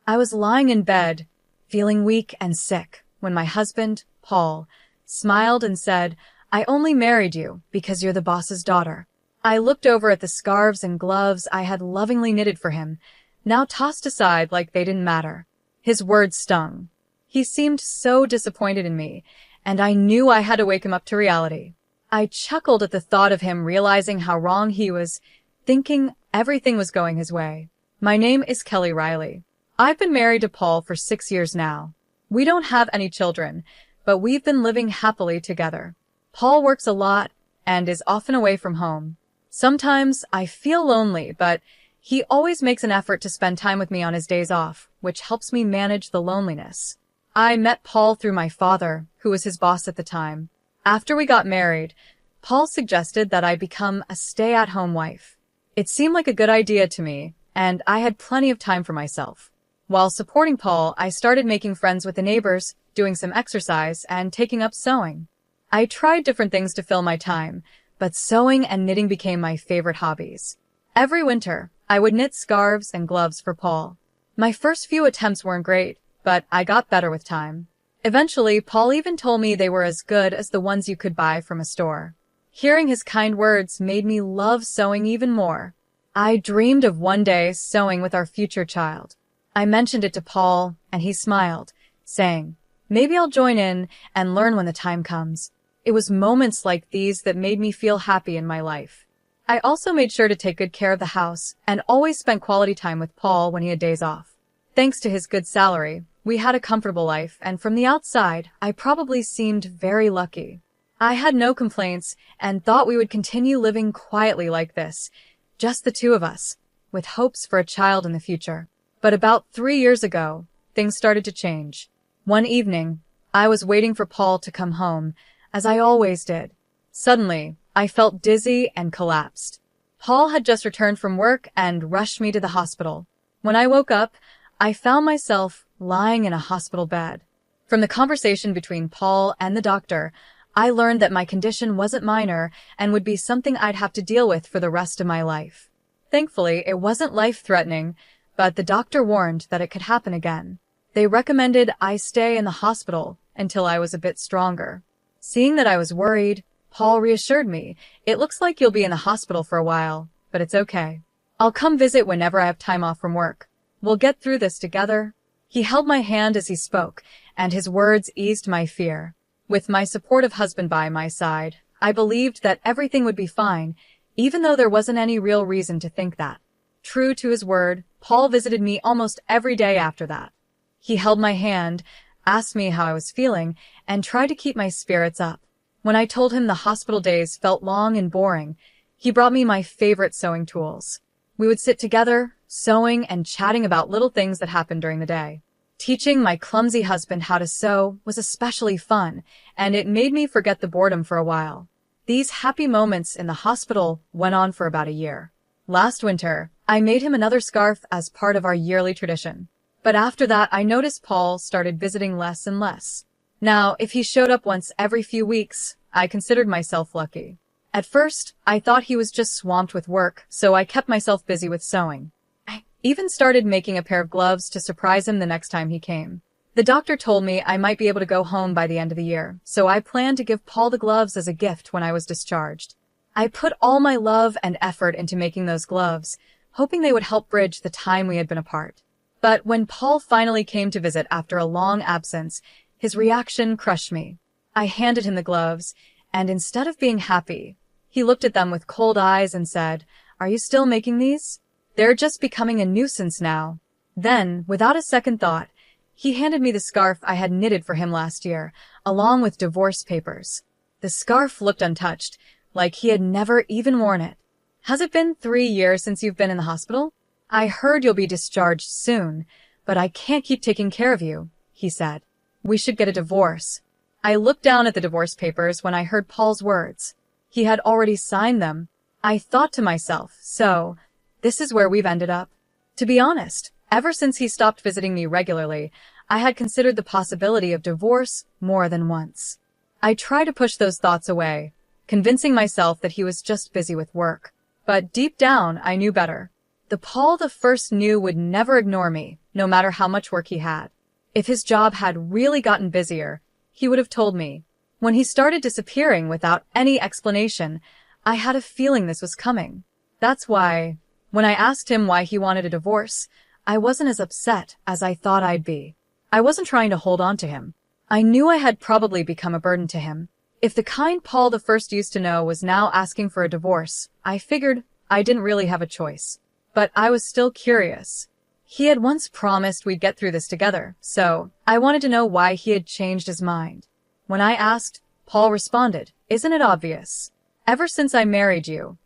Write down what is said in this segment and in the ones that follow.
I was lying in bed, feeling weak and sick, when my husband, Paul, smiled and said, "I only married you because you're the boss's daughter." I looked over at the scarves and gloves I had lovingly knitted for him, now tossed aside like they didn't matter. His words stung. He seemed so disappointed in me, and I knew I had to wake him up to reality. I chuckled at the thought of him realizing how wrong he was, thinking everything was going his way. My name is Kelly Riley. I've been married to Paul for 6 years now. We don't have any children, but we've been living happily together. Paul works a lot and is often away from home. Sometimes I feel lonely, but he always makes an effort to spend time with me on his days off, which helps me manage the loneliness. I met Paul through my father, who was his boss at the time. After we got married, Paul suggested that I become a stay-at-home wife. It seemed like a good idea to me, and I had plenty of time for myself. While supporting Paul, I started making friends with the neighbors, doing some exercise, and taking up sewing. I tried different things to fill my time, but sewing and knitting became my favorite hobbies. Every winter, I would knit scarves and gloves for Paul. My first few attempts weren't great, but I got better with time. Eventually, Paul even told me they were as good as the ones you could buy from a store. Hearing his kind words made me love sewing even more. I dreamed of one day sewing with our future child. I mentioned it to Paul, and he smiled, saying, "Maybe I'll join in and learn when the time comes." It was moments like these that made me feel happy in my life. I also made sure to take good care of the house and always spent quality time with Paul when he had days off. Thanks to his good salary, we had a comfortable life, and from the outside, I probably seemed very lucky. I had no complaints and thought we would continue living quietly like this, just the two of us, with hopes for a child in the future. But about 3 years ago, things started to change. One evening, I was waiting for Paul to come home, as I always did. Suddenly, I felt dizzy and collapsed. Paul had just returned from work and rushed me to the hospital. When I woke up, I found myself lying in a hospital bed. From the conversation between Paul and the doctor, I learned that my condition wasn't minor and would be something I'd have to deal with for the rest of my life. Thankfully, it wasn't life-threatening, but the doctor warned that it could happen again. They recommended I stay in the hospital until I was a bit stronger. Seeing that I was worried, Paul reassured me, "It looks like you'll be in the hospital for a while, but it's okay. I'll come visit whenever I have time off from work. We'll get through this together." He held my hand as he spoke, and his words eased my fear. With my supportive husband by my side, I believed that everything would be fine, even though there wasn't any real reason to think that. True to his word, Paul visited me almost every day after that. He held my hand, asked me how I was feeling, and tried to keep my spirits up. When I told him the hospital days felt long and boring, he brought me my favorite sewing tools. We would sit together, sewing and chatting about little things that happened during the day. Teaching my clumsy husband how to sew was especially fun, and it made me forget the boredom for a while. These happy moments in the hospital went on for about a year. Last winter, I made him another scarf as part of our yearly tradition. But after that, I noticed Paul started visiting less and less. Now, if he showed up once every few weeks, I considered myself lucky. At first, I thought he was just swamped with work, so I kept myself busy with sewing. I even started making a pair of gloves to surprise him the next time he came. The doctor told me I might be able to go home by the end of the year, so I planned to give Paul the gloves as a gift when I was discharged. I put all my love and effort into making those gloves, hoping they would help bridge the time we had been apart. But when Paul finally came to visit after a long absence, his reaction crushed me. I handed him the gloves, and instead of being happy, he looked at them with cold eyes and said, "Are you still making these? They're just becoming a nuisance now." Then, without a second thought, he handed me the scarf I had knitted for him last year, along with divorce papers. The scarf looked untouched, like he had never even worn it. "Has it been 3 years since you've been in the hospital? I heard you'll be discharged soon, but I can't keep taking care of you," he said. "We should get a divorce." I looked down at the divorce papers when I heard Paul's words. He had already signed them. I thought to myself, so, this is where we've ended up. To be honest, ever since he stopped visiting me regularly, I had considered the possibility of divorce more than once. I tried to push those thoughts away, convincing myself that he was just busy with work. But deep down, I knew better. The Paul the First knew would never ignore me, no matter how much work he had. If his job had really gotten busier, he would have told me. When he started disappearing without any explanation, I had a feeling this was coming. That's why, when I asked him why he wanted a divorce, I wasn't as upset as I thought I'd be. I wasn't trying to hold on to him. I knew I had probably become a burden to him. If the kind Paul the First used to know was now asking for a divorce, I figured I didn't really have a choice. But I was still curious. He had once promised we'd get through this together, so I wanted to know why he had changed his mind. When I asked, Paul responded, "Isn't it obvious? Ever since I married you,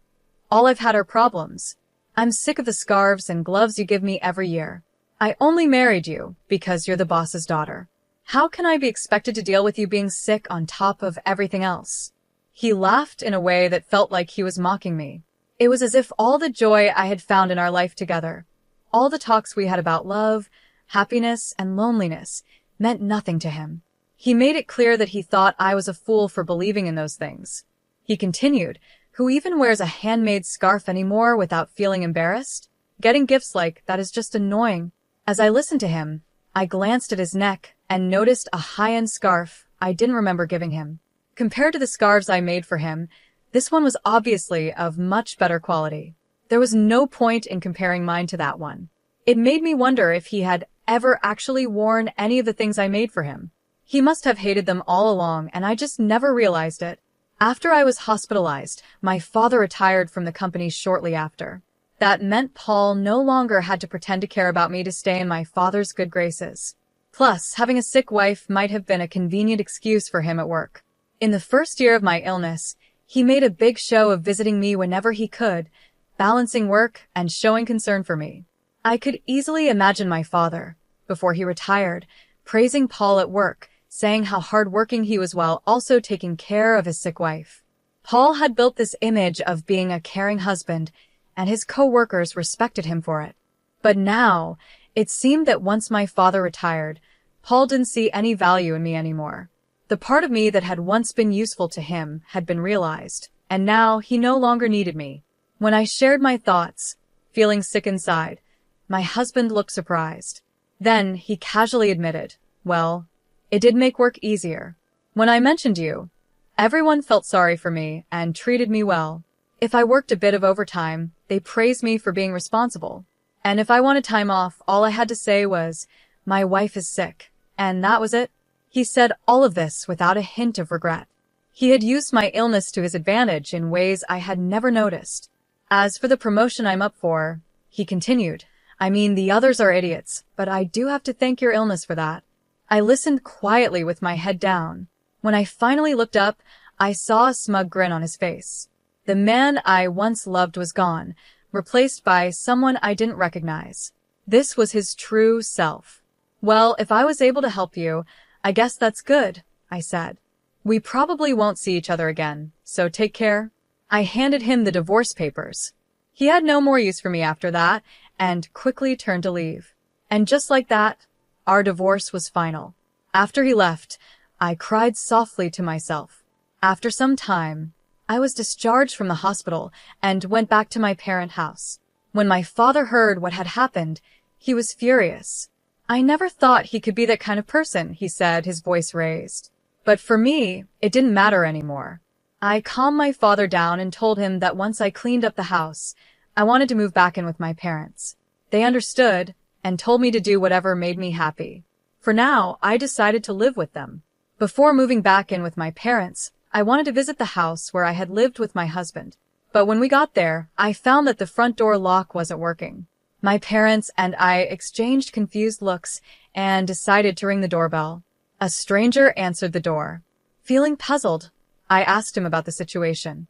all I've had are problems. I'm sick of the scarves and gloves you give me every year. I only married you because you're the boss's daughter. How can I be expected to deal with you being sick on top of everything else?" He laughed in a way that felt like he was mocking me. It was as if all the joy I had found in our life together, all the talks we had about love, happiness, and loneliness, meant nothing to him. He made it clear that he thought I was a fool for believing in those things. He continued, "Who even wears a handmade scarf anymore without feeling embarrassed? Getting gifts like that is just annoying." As I listened to him, I glanced at his neck and noticed a high-end scarf I didn't remember giving him. Compared to the scarves I made for him, this one was obviously of much better quality. There was no point in comparing mine to that one. It made me wonder if he had ever actually worn any of the things I made for him. He must have hated them all along, and I just never realized it. After I was hospitalized, my father retired from the company shortly after. That meant Paul no longer had to pretend to care about me to stay in my father's good graces. Plus, having a sick wife might have been a convenient excuse for him at work. In the first year of my illness, he made a big show of visiting me whenever he could, balancing work and showing concern for me. I could easily imagine my father, before he retired, praising Paul at work, saying how hard-working he was while also taking care of his sick wife. Paul had built this image of being a caring husband, and his co-workers respected him for it. But now, it seemed that once my father retired, Paul didn't see any value in me anymore. The part of me that had once been useful to him had been realized, and now he no longer needed me. When I shared my thoughts, feeling sick inside, my husband looked surprised. Then he casually admitted, "Well, it did make work easier. When I mentioned you, everyone felt sorry for me and treated me well. If I worked a bit of overtime, they praised me for being responsible. And if I wanted time off, all I had to say was, 'My wife is sick.' And that was it." He said all of this without a hint of regret. He had used my illness to his advantage in ways I had never noticed. "As for the promotion I'm up for," he continued, "I mean, the others are idiots, but I do have to thank your illness for that." I listened quietly with my head down. When I finally looked up, I saw a smug grin on his face. The man I once loved was gone, replaced by someone I didn't recognize. This was his true self. "Well, if I was able to help you, I guess that's good," I said. "We probably won't see each other again, so take care." I handed him the divorce papers. He had no more use for me after that, and quickly turned to leave. And just like that, our divorce was final. After he left, I cried softly to myself. After some time, I was discharged from the hospital and went back to my parent house. When my father heard what had happened, he was furious. "I never thought he could be that kind of person," he said, his voice raised. But for me, it didn't matter anymore. I calmed my father down and told him that once I cleaned up the house, I wanted to move back in with my parents. They understood and told me to do whatever made me happy. For now, I decided to live with them. Before moving back in with my parents, I wanted to visit the house where I had lived with my husband. But when we got there, I found that the front door lock wasn't working. My parents and I exchanged confused looks and decided to ring the doorbell. A stranger answered the door. Feeling puzzled, I asked him about the situation.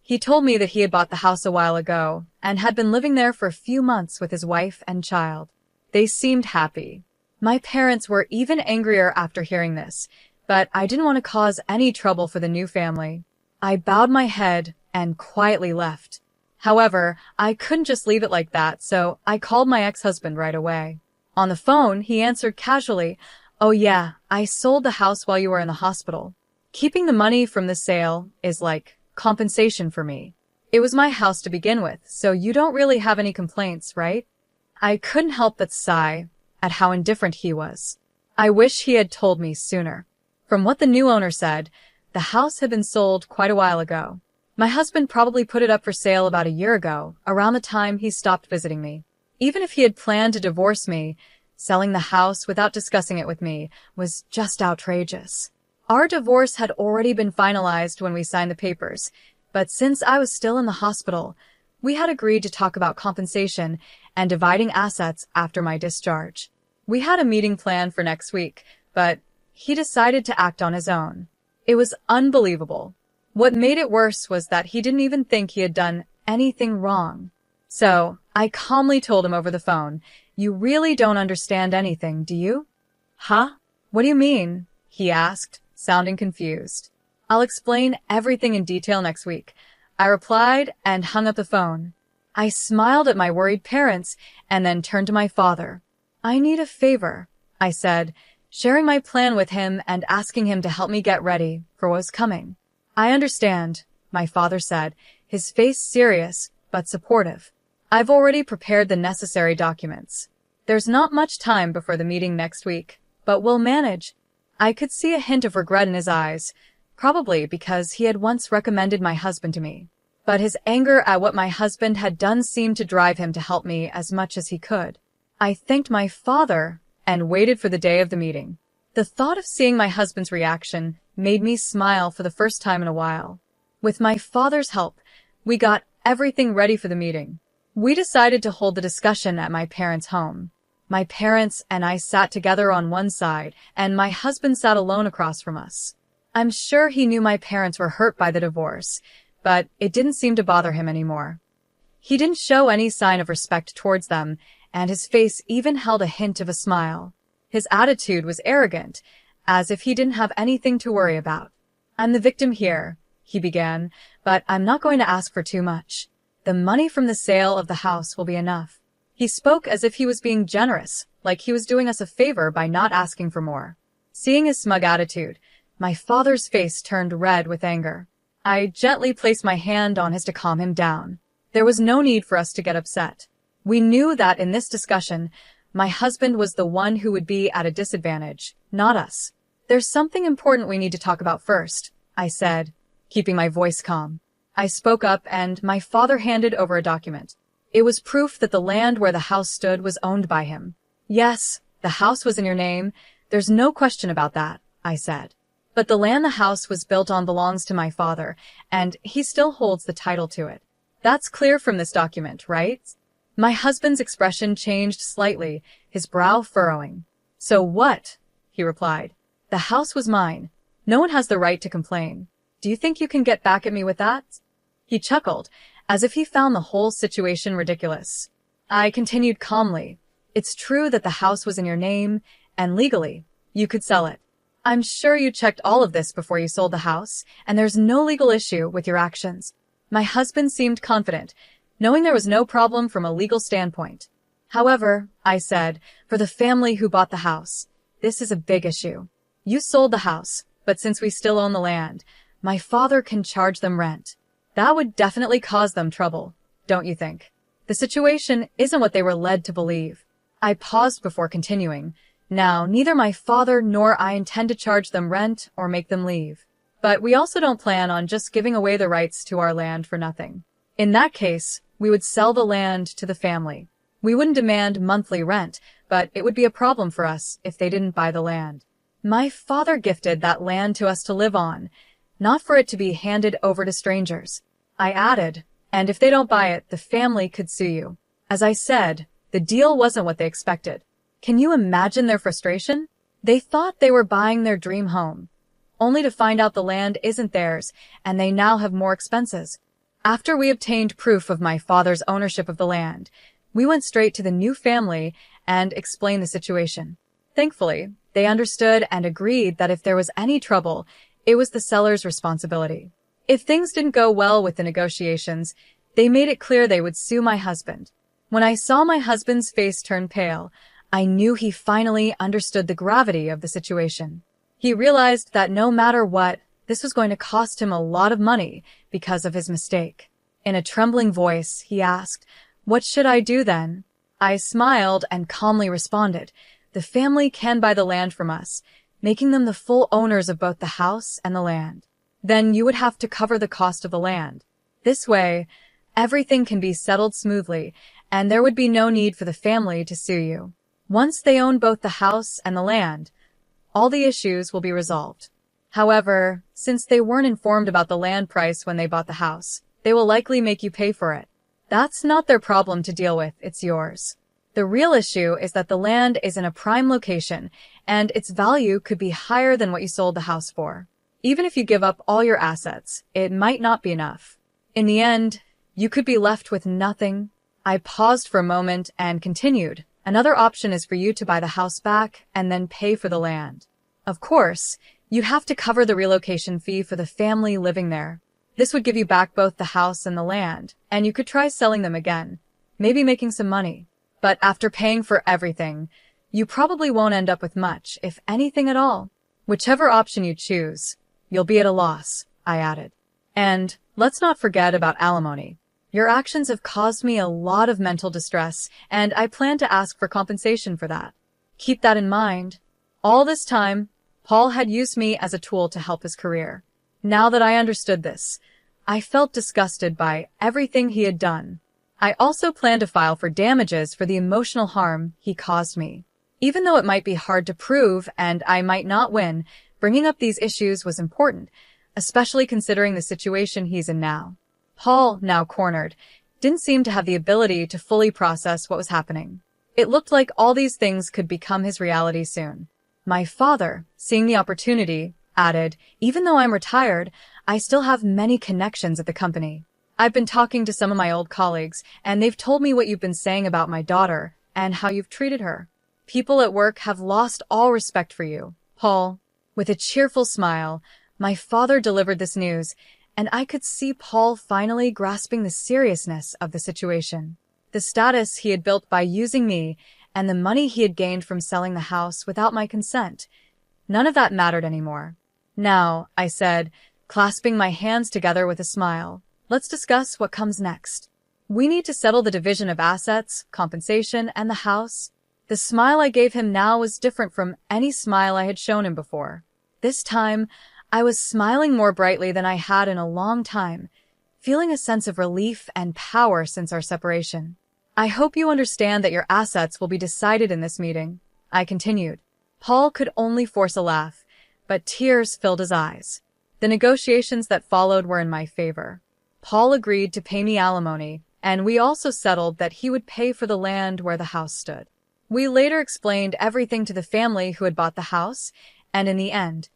He told me that he had bought the house a while ago and had been living there for a few months with his wife and child. They seemed happy. My parents were even angrier after hearing this, but I didn't want to cause any trouble for the new family. I bowed my head and quietly left. However, I couldn't just leave it like that, so I called my ex-husband right away. On the phone, he answered casually, "Oh yeah, I sold the house while you were in the hospital. Keeping the money from the sale is like compensation for me." It was my house to begin with, so you don't really have any complaints, right? I couldn't help but sigh at how indifferent he was. I wish he had told me sooner. From what the new owner said, the house had been sold quite a while ago. My husband probably put it up for sale about a year ago, around the time he stopped visiting me. Even if he had planned to divorce me, selling the house without discussing it with me was just outrageous. Our divorce had already been finalized when we signed the papers, but since I was still in the hospital, we had agreed to talk about compensation and dividing assets after my discharge. We had a meeting planned for next week, but he decided to act on his own. It was unbelievable. What made it worse was that he didn't even think he had done anything wrong. So, I calmly told him over the phone, "You really don't understand anything, do you?" "Huh? What do you mean?" he asked, sounding confused. "I'll explain everything in detail next week," I replied and hung up the phone. I smiled at my worried parents and then turned to my father. "I need a favor," I said, sharing my plan with him and asking him to help me get ready for what was coming. "I understand," my father said, his face serious but supportive. "I've already prepared the necessary documents. There's not much time before the meeting next week, but we'll manage." I could see a hint of regret in his eyes, probably because he had once recommended my husband to me. But his anger at what my husband had done seemed to drive him to help me as much as he could. I thanked my father and waited for the day of the meeting. The thought of seeing my husband's reaction made me smile for the first time in a while. With my father's help, we got everything ready for the meeting. We decided to hold the discussion at my parents' home. My parents and I sat together on one side, and my husband sat alone across from us. I'm sure he knew my parents were hurt by the divorce, but it didn't seem to bother him anymore. He didn't show any sign of respect towards them, and his face even held a hint of a smile. His attitude was arrogant, as if he didn't have anything to worry about. "I'm the victim here," he began, "but I'm not going to ask for too much. The money from the sale of the house will be enough." He spoke as if he was being generous, like he was doing us a favor by not asking for more. Seeing his smug attitude, my father's face turned red with anger. I gently placed my hand on his to calm him down. There was no need for us to get upset. We knew that in this discussion, my husband was the one who would be at a disadvantage, not us. "There's something important we need to talk about first," I said, keeping my voice calm. I spoke up and my father handed over a document. It was proof that the land where the house stood was owned by him. "Yes, the house was in your name. There's no question about that," I said. "But the land the house was built on belongs to my father, and he still holds the title to it. That's clear from this document, right?" My husband's expression changed slightly, his brow furrowing. "So what?" he replied. "The house was mine. No one has the right to complain. Do you think you can get back at me with that?" He chuckled, as if he found the whole situation ridiculous. I continued calmly. "It's true that the house was in your name, and legally, you could sell it. I'm sure you checked all of this before you sold the house, and there's no legal issue with your actions." My husband seemed confident, knowing there was no problem from a legal standpoint. "However," I said, "for the family who bought the house, this is a big issue. You sold the house, but since we still own the land, my father can charge them rent. That would definitely cause them trouble, don't you think? The situation isn't what they were led to believe." I paused before continuing. "Now, neither my father nor I intend to charge them rent or make them leave. But we also don't plan on just giving away the rights to our land for nothing. In that case, we would sell the land to the family. We wouldn't demand monthly rent, but it would be a problem for us if they didn't buy the land. My father gifted that land to us to live on, not for it to be handed over to strangers." I added, "And if they don't buy it, the family could sue you." As I said, the deal wasn't what they expected. Can you imagine their frustration? They thought they were buying their dream home, only to find out the land isn't theirs, and they now have more expenses. After we obtained proof of my father's ownership of the land, we went straight to the new family and explained the situation. Thankfully, they understood and agreed that if there was any trouble, it was the seller's responsibility. If things didn't go well with the negotiations, they made it clear they would sue my husband. When I saw my husband's face turn pale, I knew he finally understood the gravity of the situation. He realized that no matter what, this was going to cost him a lot of money because of his mistake. In a trembling voice, he asked, "What should I do then?" I smiled and calmly responded, "The family can buy the land from us, making them the full owners of both the house and the land. Then you would have to cover the cost of the land. This way, everything can be settled smoothly, and there would be no need for the family to sue you. Once they own both the house and the land, all the issues will be resolved. However, since they weren't informed about the land price when they bought the house, they will likely make you pay for it. That's not their problem to deal with, it's yours. The real issue is that the land is in a prime location, and its value could be higher than what you sold the house for. Even if you give up all your assets, it might not be enough. In the end, you could be left with nothing." I paused for a moment and continued, "Another option is for you to buy the house back and then pay for the land. Of course, you have to cover the relocation fee for the family living there. This would give you back both the house and the land, and you could try selling them again, maybe making some money. But after paying for everything, you probably won't end up with much, if anything at all. Whichever option you choose, you'll be at a loss," I added. "And let's not forget about alimony. Your actions have caused me a lot of mental distress, and I plan to ask for compensation for that. Keep that in mind." All this time, Paul had used me as a tool to help his career. Now that I understood this, I felt disgusted by everything he had done. I also planned to file for damages for the emotional harm he caused me. Even though it might be hard to prove and I might not win, bringing up these issues was important, especially considering the situation he's in now. Paul, now cornered, didn't seem to have the ability to fully process what was happening. It looked like all these things could become his reality soon. My father, seeing the opportunity, added, "Even though I'm retired, I still have many connections at the company. I've been talking to some of my old colleagues, and they've told me what you've been saying about my daughter and how you've treated her. People at work have lost all respect for you, Paul." With a cheerful smile, my father delivered this news, and I could see Paul finally grasping the seriousness of the situation. The status he had built by using me and the money he had gained from selling the house without my consent, none of that mattered anymore. "Now," I said, clasping my hands together with a smile, "let's discuss what comes next. We need to settle the division of assets, compensation, and the house." The smile I gave him now was different from any smile I had shown him before. This time, I was smiling more brightly than I had in a long time, feeling a sense of relief and power since our separation. "I hope you understand that your assets will be decided in this meeting," I continued. Paul could only force a laugh, but tears filled his eyes. The negotiations that followed were in my favor. Paul agreed to pay me alimony, and we also settled that he would pay for the land where the house stood. We later explained everything to the family who had bought the house, and in the end,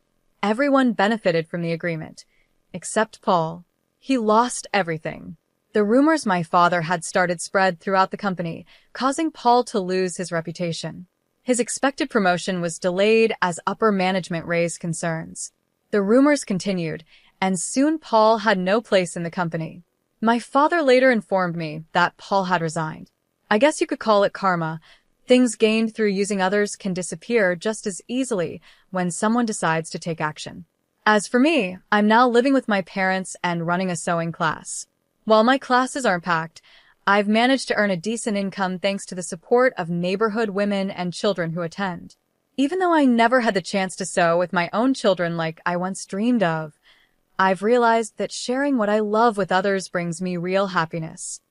everyone benefited from the agreement, except Paul. He lost everything. The rumors my father had started spread throughout the company, causing Paul to lose his reputation. His expected promotion was delayed as upper management raised concerns. The rumors continued, and soon Paul had no place in the company. My father later informed me that Paul had resigned. I guess you could call it karma. Things gained through using others can disappear just as easily when someone decides to take action. As for me, I'm now living with my parents and running a sewing class. While my classes aren't packed, I've managed to earn a decent income thanks to the support of neighborhood women and children who attend. Even though I never had the chance to sew with my own children like I once dreamed of, I've realized that sharing what I love with others brings me real happiness.